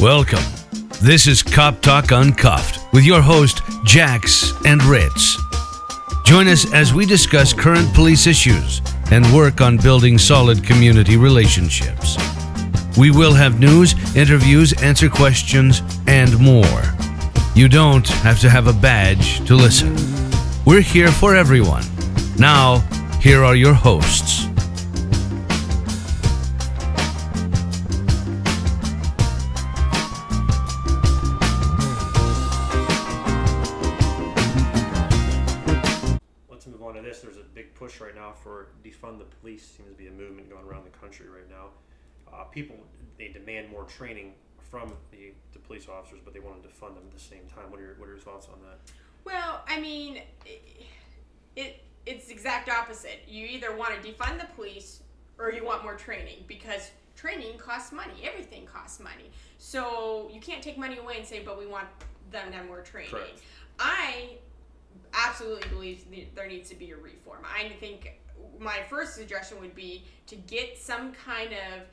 Welcome. This is Cop Talk Uncuffed with your host, Jax and Ritz. Join us as we discuss current police issues and work on building solid community relationships. We will have news, interviews, answer questions, and more. You don't have to have a badge to listen. We're here for everyone. Now, here are your hosts. There's a big push right now for defund the police. Seems to be a movement going around the country right now. People, they demand more training from the police officers, but they want to defund them at the same time. What are your thoughts on that? Well, I mean, it's the exact opposite. You either want to defund the police or you want more training, because training costs money. Everything costs money. So you can't take money away and say, but we want them to have more training. Correct. I absolutely believe there needs to be a reform. I think my first suggestion would be to get some kind of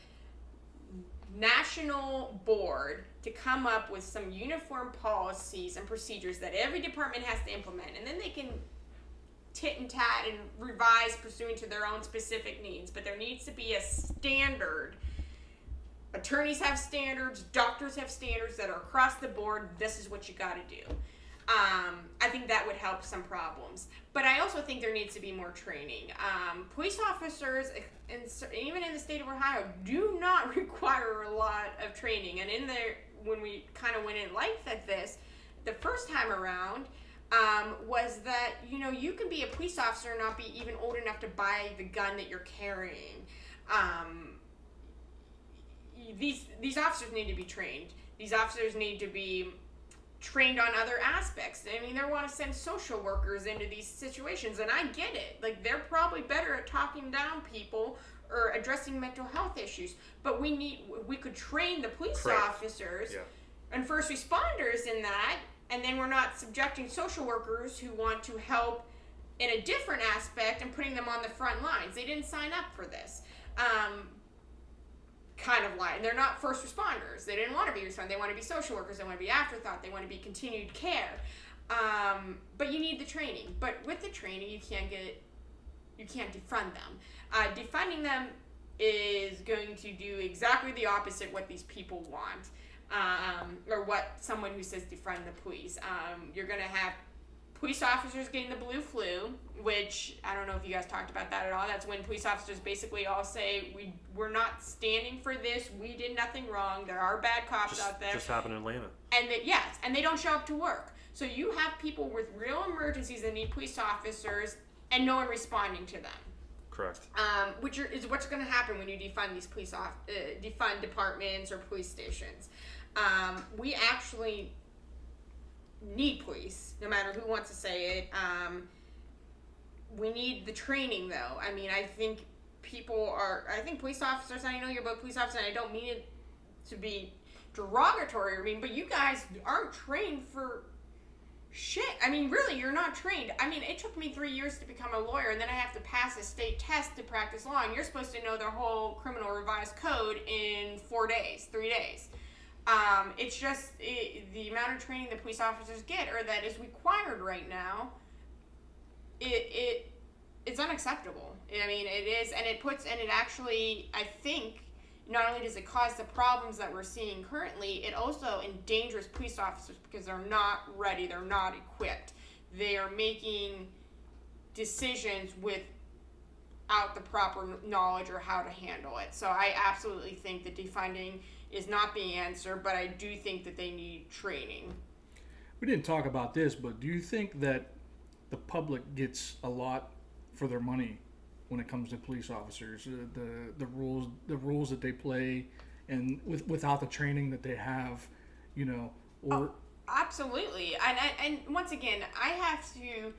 national board to come up with some uniform policies and procedures that every department has to implement, and then they can tit and tat and revise pursuant to their own specific needs. But there needs to be a standard. Attorneys have standards, doctors have standards that are across the board. This is what you got to do. I think that would help some problems. But I also think there needs to be more training. Police officers, even in the state of Ohio, do not require a lot of training. And in there, when we kind of went in length at this, the first time around, was that, you can be a police officer and not be even old enough to buy the gun that you're carrying. These officers need to be trained. These officers need to be trained on other aspects. I mean, they want to send social workers into these situations, and I get it. Like, they're probably better at talking down people or addressing mental health issues, but we could train the police Correct. Officers Yeah. and first responders in that, and then we're not subjecting social workers who want to help in a different aspect and putting them on the front lines. They didn't sign up for this. Kind of lie. And they're not first responders. They didn't want to be responders. They want to be social workers. They want to be afterthought. They want to be continued care. But you need the training. But with the training, you can't defund them. Defunding them is going to do exactly the opposite what these people want, or what someone who says defund the police. You're going to have police officers getting the blue flu, which I don't know if you guys talked about that at all. That's when police officers basically all say, we're not standing for this. We did nothing wrong. There are bad cops out there. Just happened in Atlanta. And they don't show up to work. So you have people with real emergencies that need police officers and no one responding to them. Correct. Which is what's going to happen when you defund these defund departments or police stations. We actually need police, no matter who wants to say it. We need the training, though. I mean, I think police officers, I know you're both police officers, and I don't mean it to be derogatory, but you guys aren't trained for shit. I mean, really, you're not trained. I mean, it took me 3 years to become a lawyer, and then I have to pass a state test to practice law, and you're supposed to know the whole criminal revised code in 3 days. It's just the amount of training the police officers get, or that is required right now, it's unacceptable. I mean, it is, and it actually, I think, not only does it cause the problems that we're seeing currently, it also endangers police officers because they're not ready, they're not equipped. They are making decisions without the proper knowledge or how to handle it. So I absolutely think that defunding is not the answer, but I do think that they need training. We didn't talk about this, but do you think that the public gets a lot for their money when it comes to police officers? The rules that they play, and without the training that they have, Absolutely. And once again, I have to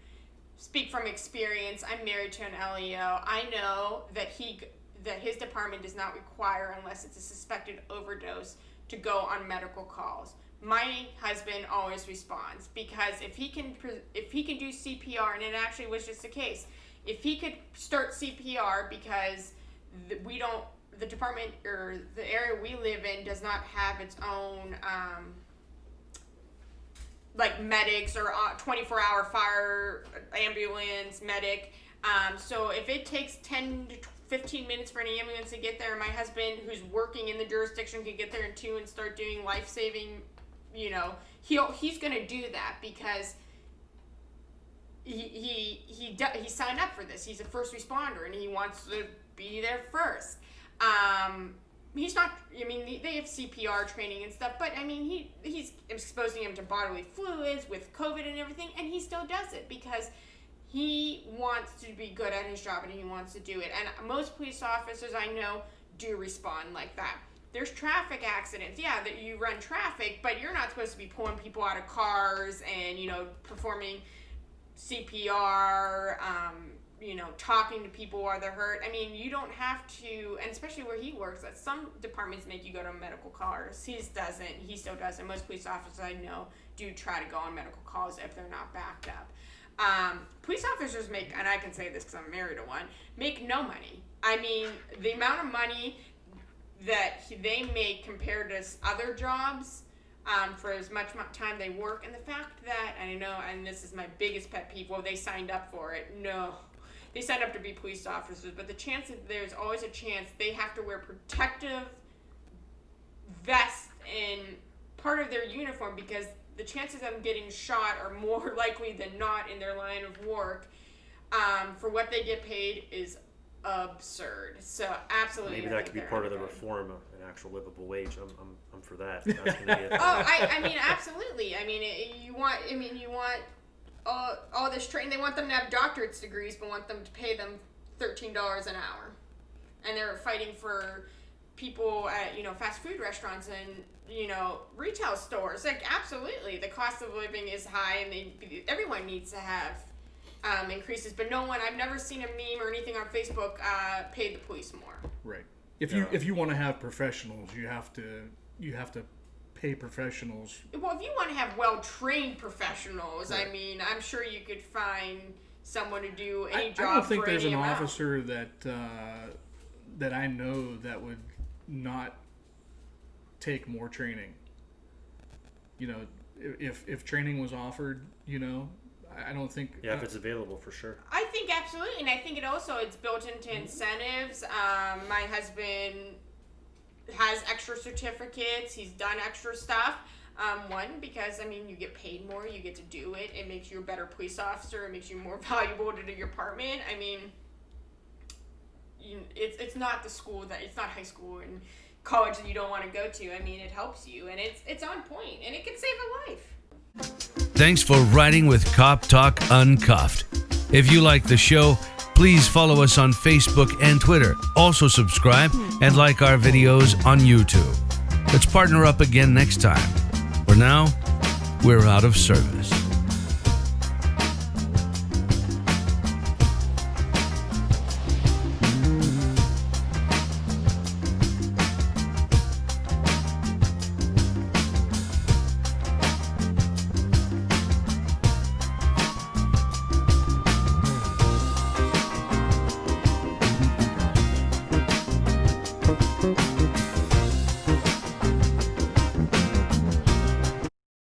speak from experience. I'm married to an LEO. I know that his department does not require, unless it's a suspected overdose, to go on medical calls. My husband always responds, because if he can do CPR, and it actually was just the case, if he could start CPR because the department or the area we live in does not have its own like medics or 24-hour fire ambulance medic. So if it takes 10 to 15 minutes for an ambulance to get there, my husband, who's working in the jurisdiction, can get there in 2 and start doing life-saving, he's going to do that because he signed up for this. He's a first responder and he wants to be there first. He's not, they have CPR training and stuff, but he's exposing him to bodily fluids with COVID and everything, and he still does it because he wants to be good at his job and he wants to do it. And most police officers I know do respond like that. There's traffic accidents, that you run traffic, but you're not supposed to be pulling people out of cars and, performing CPR, talking to people while they're hurt. You don't have to, and especially where he works, that some departments make you go to medical calls. He still doesn't. Most police officers I know do try to go on medical calls if they're not backed up. Police officers make, and I can say this because I'm married to one, make no money. The amount of money that they make compared to other jobs, for as much time they work, and the fact that, I know, and this is my biggest pet peeve, well, they signed up for it. No. They signed up to be police officers, but the chance that there's always a chance they have to wear protective vests in part of their uniform because the chances of them getting shot are more likely than not in their line of work for what they get paid is absurd. So absolutely. Maybe that could be part of the reform of an actual livable wage. I'm for that. That's gonna be a absolutely. You want all this training. They want them to have doctorate degrees, but want them to pay them $13 an hour, and they're fighting for people at fast food restaurants and retail stores. Like absolutely, the cost of living is high, and everyone needs to have increases. But I've never seen a meme or anything on Facebook pay the police more. Right. If you want to have professionals, you have to pay professionals. Well, if you want to have well-trained professionals, right. I'm sure you could find someone to do any job. I don't think for there's any an amount. officer that I know that would not take more training. If training was offered, I don't think. Yeah, if it's available, for sure. I think absolutely, and I think it's built into incentives. My husband has extra certificates. He's done extra stuff. One, because you get paid more, you get to do it. It makes you a better police officer. It makes you more valuable to the department. It's not the school it's not high school and college that you don't want to go to. It helps you, and it's on point, and it can save a life. Thanks for riding with Cop Talk Uncuffed. If you like the show, please follow us on Facebook and Twitter. Also subscribe and like our videos on YouTube. Let's partner up again next time. For now, we're out of service.